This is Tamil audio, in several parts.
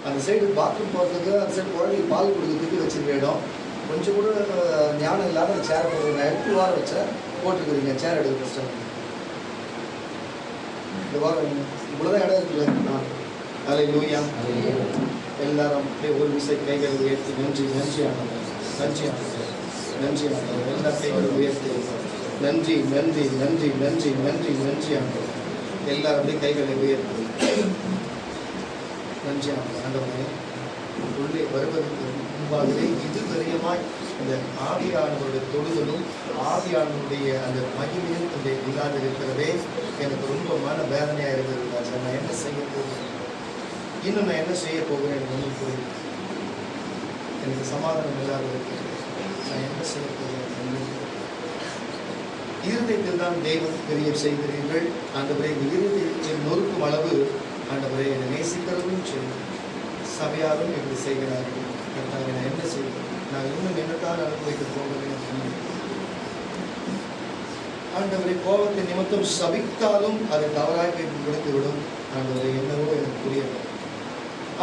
அந்த சைடு பாத்ரூம் போகிறதுக்கு, அந்த சைடு குழந்தைக்கு பால் கொடுக்கறதுக்கு வச்சுருக்க இடம். கொஞ்சம் கூட ஞானம் இல்லாத சேர் போட்டு நான் எடுத்து வாரம் வச்ச போட்டுருக்குறீங்க. சேர் எடுக்க கஷ்டம். இந்த வாரம் இவ்வளோதான் இடம் இருக்குல்ல. அல்லேலூயா. எல்லாரும் அப்படியே ஒரு விசை கைகளை உயர்த்தி நன்றி நன்றி ஆனவர், நன்றி ஆனவர், நன்றி ஆனவர். எல்லா கைகளும் உயர்த்தி நன்றி நன்றி நன்றி நன்றி நன்றி நன்றி ஆனவர். எல்லாரும் அப்படியே கைகளை உயர்த்தி நன்றி ஆனவர். ஆண்டவரே, உள்ளே வருவதற்கு முன்பாகவே இது தெரியமாய் இந்த ஆவியானவருடைய தொடுதலும் ஆவியானவருடைய அந்த மகிமையும் இந்த இல்லாத இருக்கிறதே எனக்கு ரொம்ப மன வேதனையாக இருக்கிறது. ராஜா, நான் என்ன செய்ய போகிறேன், இன்னும் நான் என்ன செய்ய போகிறேன் எனக்கு ஒன்றும் புரியுது. எனக்கு சமாதானம் இல்லாத இருக்கிறது. நான் என்ன செய்ய போகிறேன்? இருதயத்தில் தான் தெய்வம் பெரிய செய்கிறீர்கள். ஆண்டவரே, இந்த இருதயத்தில் நொறுக்கும் அளவு ஆண்டவரே என்னை நேசிக்கிறதும் சரி, சபையாரும் இப்படி செய்கிறார்கள். கர்த்தாவே, நான் என்ன செய்வேன்? நான் இன்னும் என்னத்தான் அனுபவிக்க போகிறேன்? ஆண்டவரை, கோபத்தை நிமித்தம் சபித்தாலும் அதை தவறாக கொடுத்து விடும். ஆண்டவரை, என்னவோ எனக்கு புரியல.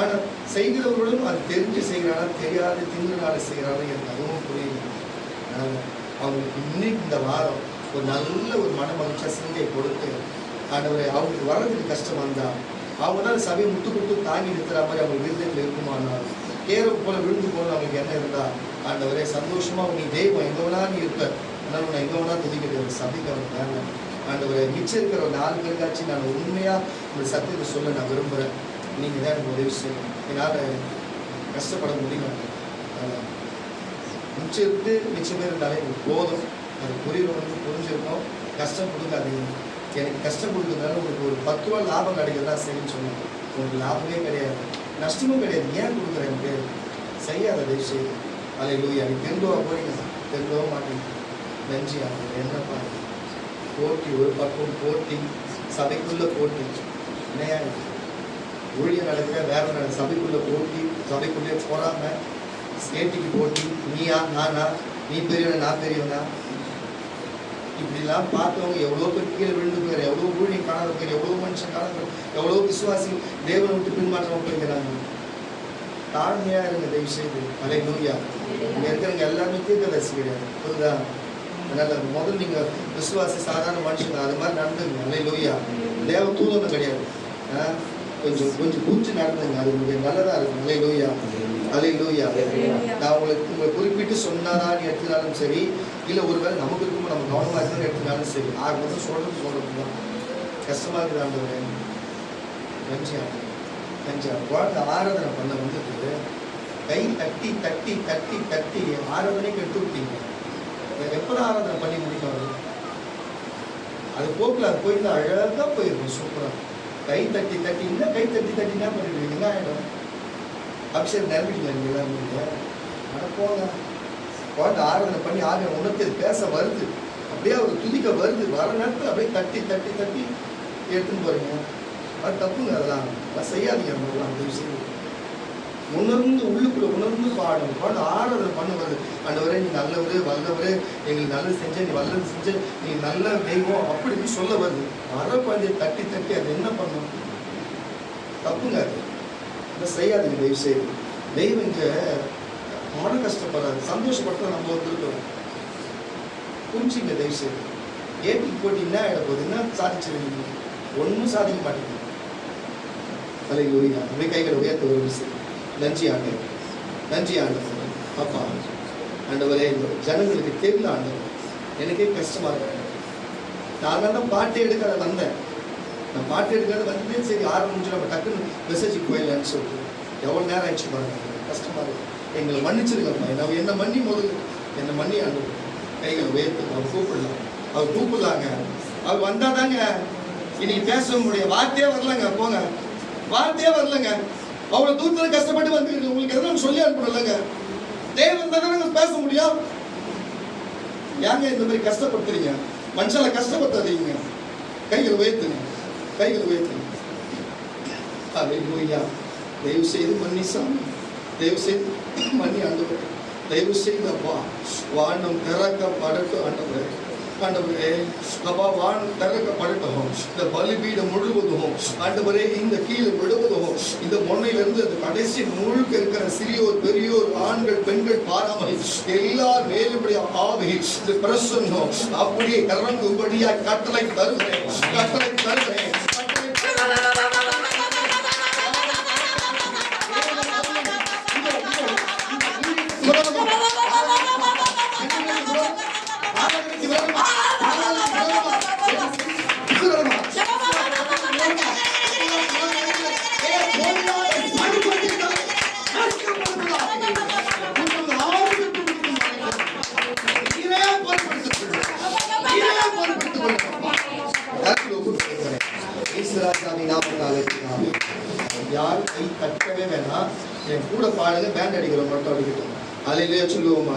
ஆனால் செய்கிறவர்களும் அது தெரிஞ்சு செய்கிறாரா தெரியாது திங்குறனால செய்கிறாரா எனக்கு அதுவும் புரியல. அவங்களுக்கு இன்னைக்கு இந்த வாரம் ஒரு நல்ல ஒரு மன மகிழ்ச்சியாக சிந்தையை கொடுத்து ஆண்டவரை, அவங்களுக்கு வர்றதுக்கு கஷ்டம் வந்தால் அவங்களால சபையை முட்டு கொடுத்து தாங்கி நிறுத்துற மாதிரி அவங்க விருதுகள் இருக்குமானால், ஏறவு போல விழுந்து போல அவங்களுக்கு என்ன இருந்தால், ஆண்டவரே சந்தோஷமாக நீ தெய்வம் எங்கே வேணா நீ இருப்ப, அதனால நான் எங்கே வேணா துதிக்கிறது சபைக்கு அவங்க வேண்டாம். ஆண்டவரை, மிச்சம் இருக்கிற ஒரு 4 பேருக்காச்சும் நான் உண்மையாக இந்த சத்தியத்தை சொல்ல நான் விரும்புகிறேன். நீங்கள் தான் எனக்கு உதவி செய்யணும். என்னால் கஷ்டப்பட முடியும். மிச்சம் இருந்து மிச்சம் பேர் இருந்தாலே எனக்கு போதும். அது புரியுறவங்களுக்கு புரிஞ்சிருக்கோம். கஷ்டம் கொடுக்காதீங்க. எனக்கு கஷ்டம் கொடுக்குறதுனால உங்களுக்கு ஒரு 10 ரூபா லாபம் கிடைக்கிறதா சரின்னு சொன்னாங்க. உங்களுக்கு லாபமே கிடையாது, நஷ்டமும் கிடையாது. ஏன் கொடுக்குறேன்? எனக்கு செய்யாத தயவு செய்து. அல்லேலூயா. நீ தெரிந்துவா போறீங்க, தெரிந்தவோ மாட்டீங்க. நன்றி. அவங்க என்னப்பா போட்டி, ஒரு பக்கம் போட்டி, சபைக்குள்ள போட்டி. என்னையா ஊழியர் நடக்கிற வேற சபைக்குள்ள போட்டி, சபைக்குள்ளே போறாம ஸ்கேட்டிக்கு போட்டி, நீயா நானா, நீ பெரியவனா நான் பெரியவனா, இப்படிலாம் பார்த்தவங்க எவ்வளோ பேர் கீழே விழுந்து போயிரு, எவ்வளோ ஊழியம் காணாத போயிரு, எவ்வளோ மனுஷன் காணாத, எவ்வளோ விசுவாசி தேவனை விட்டு பின்மாற்றம் போயிருக்கிறாங்க. தாழ்மையா இருங்க தயவு செய்து. அல்லேலூயா. இங்க இருக்கிறவங்க எல்லாருமே தீர்க்கதரிசி கிடையாது, புரியுதா? அதனால முதல்ல நீங்க விசுவாசி சாதாரண மனுஷங்க அது மாதிரி நடந்துங்க. அல்லேலூயா. தேவ தூதனும் கிடையாது. கொஞ்சம் பூச்சி நடந்துங்க, அது உங்களுக்கு நல்லதா இருக்கும். அல்லேலூயா. அல்லேலூயா. நான் உங்களை குறிப்பிட்டு சொன்னாதான் எடுத்துனாலும் சரி, இல்லை ஒருவேளை நமக்கு இருக்கும் நம்ம கவனமாக இருக்கிற எடுத்துனாலும் சரி, ஆறு மட்டும் சொல்றது தான் கஷ்டமா இருக்குது. ஆண்டவரே, நன்றி ஆண்டு நன்றி. குழந்தை ஆராதனை பண்ண வந்துட்டு கை தட்டி தட்டி தட்டி தட்டி ஆராதனைக்கு எடுத்து விட்டீங்க. எப்பதான் ஆராதனை பண்ணி முடிக்கும்? அது போக்கில் அது போயிருந்தா அழகா போயிருக்கும், சூப்பரா. கை தட்டி தட்டி இன்னும் கை தட்டி தட்டி என்ன பண்ணிடுவீங்க? என்ன ஆகிடும்? அபிஷேகம் நிரம்பிட்டீங்க நீங்கள் எல்லாருமே. நடப்போங்க. குழந்தை ஆராதனை பண்ணி ஆக உணர்த்து பேச வருது, அப்படியே அவர் துதிக்க வருது, வர நேரத்தில் அப்படியே தட்டி தட்டி தட்டி எடுத்துன்னு போறீங்க. அது தப்புங்க. அதெல்லாம் செய்யாதீங்க. அதெல்லாம் அந்த விஷயம் உணர்ந்து உள்ளுக்குள்ள உணர்ந்து பாடணும். குழந்தை ஆராதனை பண்ணுவது, ஆண்டவரே நீ நல்லவரு வல்லவரு, எங்களுக்கு நல்லது செஞ்ச, நீ வல்லது செஞ்ச, நீ நல்ல தெய்வம் அப்படின்னு சொல்ல வருது. வர குழந்தைய தட்டி தட்டி அது என்ன பண்ணும்? தப்புங்க. அது அதை செய்யாதீங்க தயவு செய்து. தெய்வம் இங்கே மன கஷ்டப்படாது, சந்தோஷப்படுத்த நம்ம வந்துருக்கோம். புரிஞ்சுங்க தயவு செய்து. ஏட்டிக்கு போட்டி என்ன ஆகிட போகுது? என்ன சாதிச்சிருக்கீங்க? ஒன்றும் சாதிக்க மாட்டேங்குது. அல்லேலூயா. அப்படியே கைகளை உயர்த்த ஒரு விஷயம். நன்றி ஆண்டவர், நன்றி ஆண்டவர். அப்பா ஆண்டவரே, ஜனங்களுக்கு தெரியல ஆண்டவர், எனக்கே கஷ்டமா இருக்கு. நான் தான் பாட்டே எடுக்காத வந்தேன். நான் பாட்டு எடுக்காத வந்ததே சரி, ஆரம்பிச்சு நம்ம டக்குன்னு மெசேஜுக்கு போயிடலான்னு சொல்லிட்டு எவ்வளோ நேரம் ஆயிடுச்சு பாருங்க. கஷ்டமா இருக்கு. எங்களை மன்னிச்சிருக்கம்மா. என்ன மன்னி முதல் என்னை மன்னி ஆண்டவர். கைகளை உயர்த்து. அவர் கூப்பிடலாம், அவர் கூப்பிடலாங்க. அவர் வந்தா தாங்க இன்னைக்கு பேச முடியும். வார்த்தையே வரலங்க, போங்க, வார்த்தையே வரலங்க. அவ்வளோ தூரத்தில் கஷ்டப்பட்டு வந்துருக்கு. உங்களுக்கு எதனால சொல்லி அனுப்பணும்லங்க. தேவன் தானே பேச முடியும். ஏங்க இந்த மாதிரி கஷ்டப்படுத்துறீங்க? மனுஷால கஷ்டப்படுத்தாதீங்க. கைகளை உயர்த்துங்க, கைகளை உயர்த்துங்க. அல்லேலூயா. தயவு செய்து மன்னி சாமி, தயவு செய்து மன்னி ஆண்டவர், தயவு செய்து அப்பா வானம் திறக்கப்படட்டும் ஆண்டவர். ஆண்டவரே அப்பா வான் திறக்கப்படட்டும். இந்த பலிபீடம் முழுவதும் ஆண்டவரே இந்த கீழே விடுவதும் இந்த முன்னையிலிருந்து அந்த கடைசி முழுக்க இருக்கிற சிறியோர் பெரியோர் ஆண்கள் பெண்கள் பாராமல் எல்லார் மேலுடைய ஆவி இந்த பிரசன்னம் அப்படியே இறங்கும்படியா கட்டளை தருகிறேன். யாரும் கை தட்டவே வேணாம். என் கூட பாடுங்க, பேண்ட் அடிக்கிறோம் மட்டும் அடிக்கட்டும். அல்லேலூயா சொல்லுவோமா?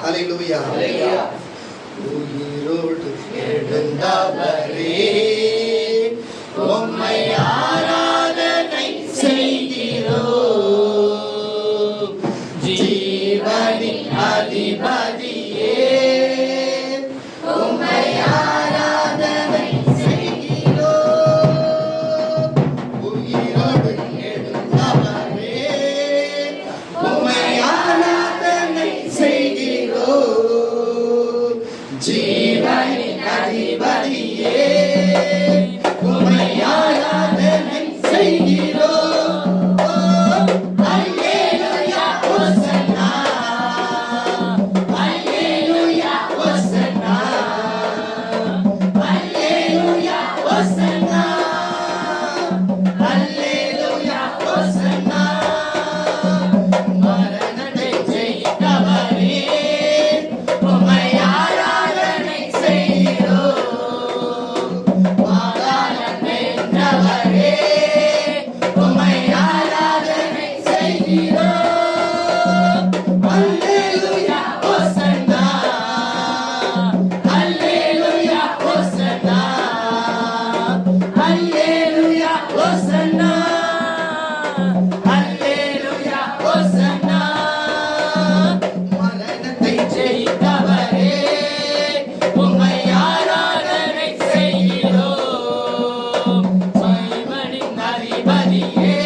அல்லேலூயா. உயிரோடு எழுந்தவரே உம்மை ஆராதனை செய்கிறோம். ஜீவனின் அதிபதியே உம்மை ஆராதனை செய்கிறோம். உயிரோடு எழுந்தவரே உம்மை ஆராதனை செய்கிறோம். ஜீவனின் அதிபதியே உம்மை ஆராதனை செய்கிறோம். அல்லேலூயா ஹோசன்னா, அல்லேலூயா ஹோசன்னா, அல்லேலூயா ஹோசன்னா, அல்லேலூயா ஹோசன்னா. மரணத்தை ஜெயித்தவரே உம்மை ஆராதனை செய்கிறோம். பாதாளம் வென்றவரே உம்மை ஆராதனை செய்கிறோம். அல்லேலூயா ஹோசன்னா, அல்லேலூயா ஹோசன்னா, அல்லேலூயா ஹோசன்னா, அல்லேலூயா ஹோசன்னா. மரணத்தை ஜெயித்தவரே உம்மை ஆராதனை செய்கிறோம். ஜீவனின் அதிபதியே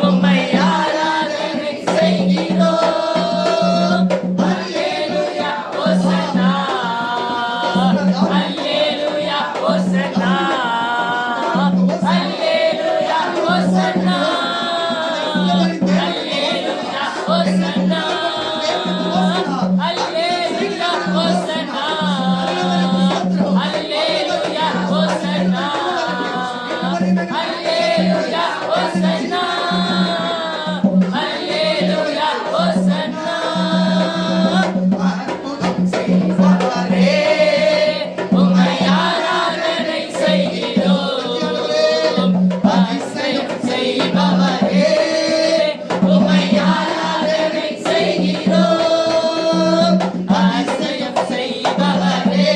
உம்மை ஆராதனை செய்கிறோம். அல்லேலூயா ஹோசன்னா, அல்லேலூயா ஹோசன்னா, அல்லேலூயா ஹோசன்னா, அல்லேலூயா ஹோசன்னா, அல்லேலூயா ஹோசன்னா, அல்லேலூயா ஹோசன்னா, அல்லேலூயா ஹோசன்னா, அல்லேலூயா ஹோசன்னா. அற்புதம் செய்பவரே உம்மை ஆராதனை செய்கிறோம். அதிசயம் செய்பவரே உம்மை ஆராதனை செய்கிறோம். அதிசயம் செய்பவரே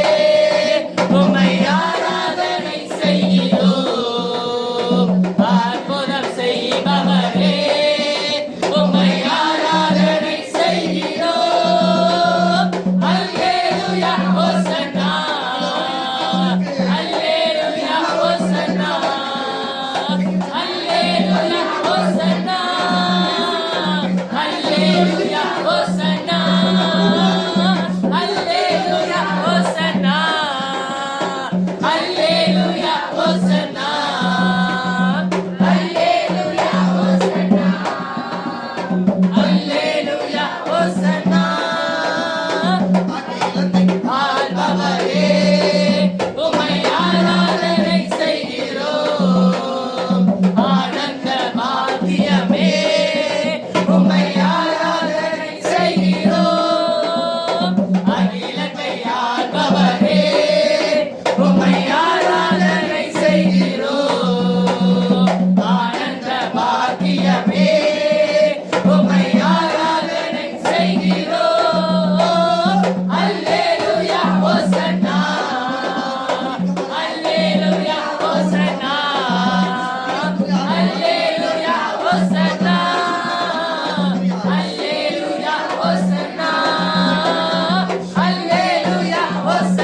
உம்மை ஆராதனை செய்கிறோம். அற்புதம் செய்பவரே உம்மை ஆராதனை செய்கிறோம். அல்லேலூயா ஹோசன்னா, அல்லேலூயா ஹோசன்னா, அல்லேலூயா ஹோசன்னா, அல்லேலூயா ஹோசன்னா, அல்லேலூயா ஹோசன்னா, அல்லேலூயா ஹோசன்னா, அல்லேலூயா ஹோசன்னா, அல்லேலூயா ஹோசன்னா. அகிலத்தை ஆள்பவரே உம்மை ஆராதனை செய்கிறோம். ஆனந்த பாக்கியமே உம்மை ஆராதனை செய்கிறோம். அகிலத்தை ஆள்பவரே உம்மை ஆராதனை செய்கிறோம். ஆனந்த பாக்கியமே உம்மை ஆராதனை செய்கிறோம். அல்லேலூயா ஹோசன்னா, அல்லேலூயா ஹோசன்னா, அல்லேலூயா ஹோசன்னா, அல்லேலூயா ஹோசன்னா, அல்லேலூயா ஹோசன்னா.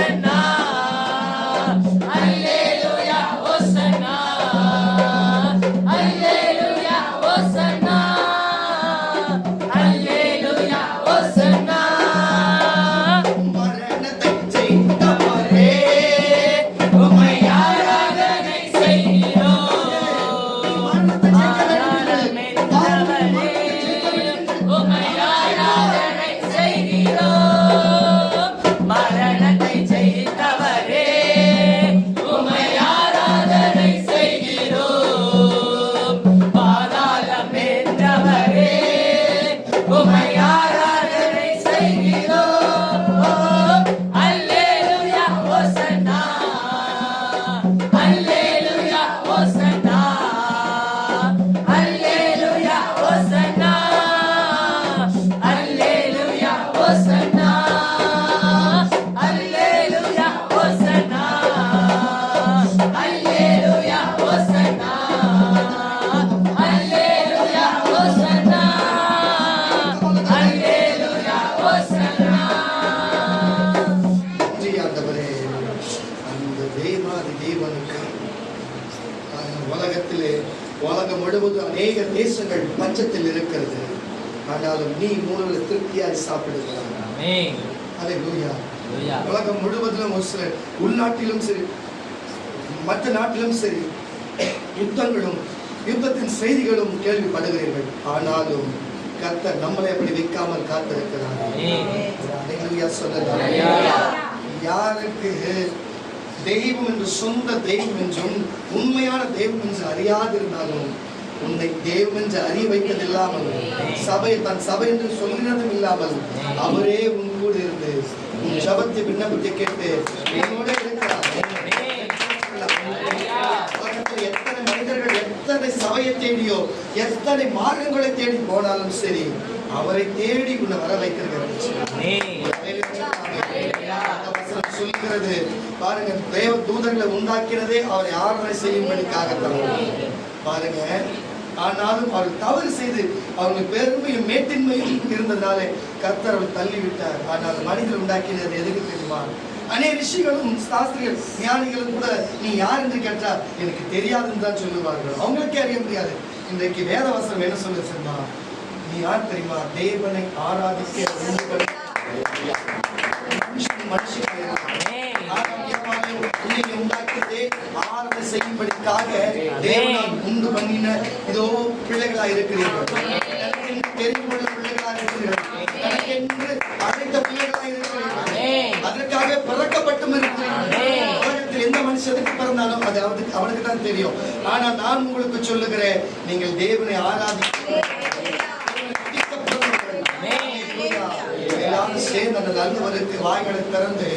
முழுவதும் அநேக தேசங்கள் பஞ்சத்தில் இருக்கிறது. ஆனாலும் நீ மூணு திருப்தியாய் சாப்பிடுகிறாய். அல்லேலூயா. உலகம் முழுவதிலும் ஒரு சில உள்நாட்டிலும் சரி மற்ற நாட்டிலும் சரி யுத்தங்களும் யுத்தத்தின் செய்திகளும் கேள்விப்படுகிறீர்கள். ஆனாலும் கர்த்தர் நம்மளை அப்படி வைக்காமல் காத்திருக்கிறார். அல்லேலூயா சொல்லலாம். யாருக்கு தெய்வம் என்று சொந்த தெய்வம் என்றும் உண்மையான தெய்வம் என்று அறியாதிருந்தாலும் உன்னை தெய்வம் என்று அறிய வைப்பது இல்லாமல் சபை தன் சபை என்று சொல்கிறதும் இல்லாமல் அவரே உன் கூட இருந்து உன் ஜபத்தை விண்ணப்பத்தை கேட்டு என்னோட இருக்கிறார். எத்தனை மனிதர்கள் எத்தனை சபையை தேடியோ எத்தனை மார்க்கங்களை தேடி போனாலும் சரி அவரை தேடி உன்னை வர வைக்கிறது சொல்கிறது. பாருங்க, தேவ தூதர்களை உண்டாக்கினதே அவரை ஆராதனை செய்யும்படிக்காகத்தான். பாருங்க, ஆனாலும் அவர்கள் தவறு செய்து அவர்கள் பெருமையும் மேட்டின்மையும் இருந்ததுனாலே கர்த்தர் அவர்கள் தள்ளிவிட்டார். ஆனால் மனிதர் உண்டாக்கினது எதுக்கு தெரியுமா? அநேக ரிஷிகளும் சாஸ்திரிகள் ஞானிகளும் கூட நீ யார் என்று கேட்டால் எனக்கு தெரியாதுன்னு தான் சொல்லுவார்கள். அவங்களுக்கே அறிய முடியாது. இன்றைக்கு வேத வசனம் என்ன சொல்ல தெரியுமா? நீ யார் தெரியுமா? தேவனை ஆராதிக்க ஆராதனை செய்யும்படிக்காக தேவனால் உண்டு பண்ணின இதோ பிள்ளைகளா இருக்கிறீர்கள். தெரிந்துள்ள பிள்ளைகளா இருக்கிறீர்கள். எனக்கென்று அழைத்த பிள்ளைகளா இருக்கிறீர்கள். அதற்காக பிறக்கப்பட்டும் இருக்கிறீர்கள். உலகத்தில் எந்த மனுஷனுக்கு பிறந்தாலும் அது அவனுக்கு தான் தெரியும். ஆனால் நான் உங்களுக்கு சொல்லுகிறேன், நீங்கள் தேவனை ஆராதிக்க சேர்ந்து அந்த நல்லவருக்கு வாய்களை திறந்து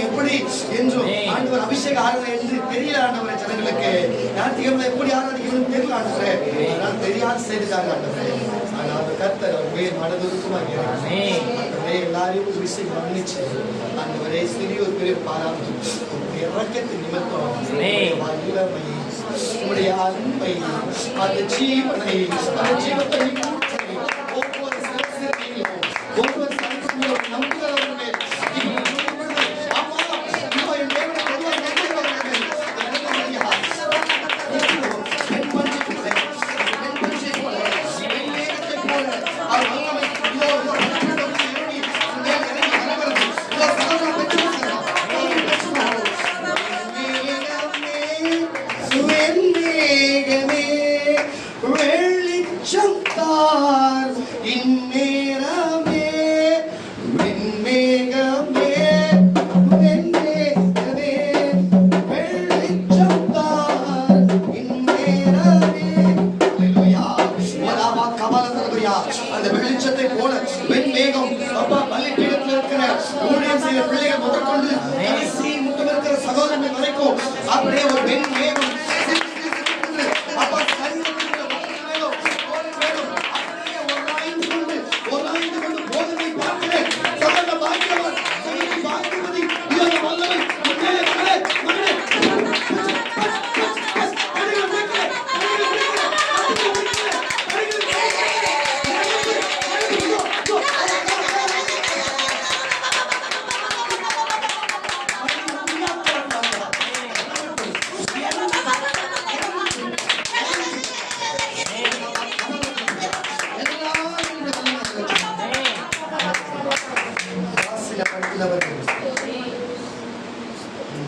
எப்படி என்றும் ஆண்டவர் அபிஷேக ஆராதனை என்று தெரியல. ஆண்டவரை ஜனங்களுக்கு ஞாயிற்றுக்கிழமை எப்படி ஆராதிக்கணும் தெரியல. ஆண்டவரே நான் தெரியாது செய்துட்டாங்க. ஆண்டவரே ஆனால் கர்த்தர் அவர் மனதுருக்கமாக எல்லாரையும் ஒரு விஷயம் கவனிச்சு ஆண்டவரே சிறியோர் பெரிய பாராமல் இறக்கத்தின் நிமித்தம் வல்லமை உங்களுடைய அன்பை அந்த ஜீவனை அந்த ஜீவத்தை ஒவ்வொரு சிலையிலும் ஒவ்வொரு சங்கத்திலும் நம்புகிறவர்கள் அந்த வெளிச்சத்தை போல வெண்மேகம் அப்பா பள்ளிப்பீடத்தில் இருக்கிற ஊழியம் செய்கிற பிள்ளைகள் முதற்கொண்டு கடைசி முட்டம் இருக்கிற சகோதரர்கள் வரைக்கும் அப்படியே ஒரு வெண்மேகம் அப்பா ஒராய்ந்து கொண்டு போதனை பார்க்கிறேன். சகோதர பாக்கியவர் பாக்கியவதி வல்லமை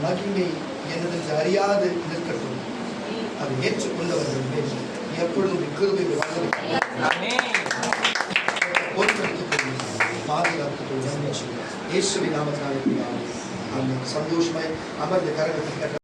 மகிமை என்னதென்று அறியாது நிற்கட்டும். அதை ஏற்றுக்கொண்டவர்கள் மேல் எப்பொழுதும் கிருபை பாதுகாத்துக் கொள்ளும். இயேசுவின் நாமத்தினாலே சந்தோஷமாய் அமர்ந்த கரகத்தை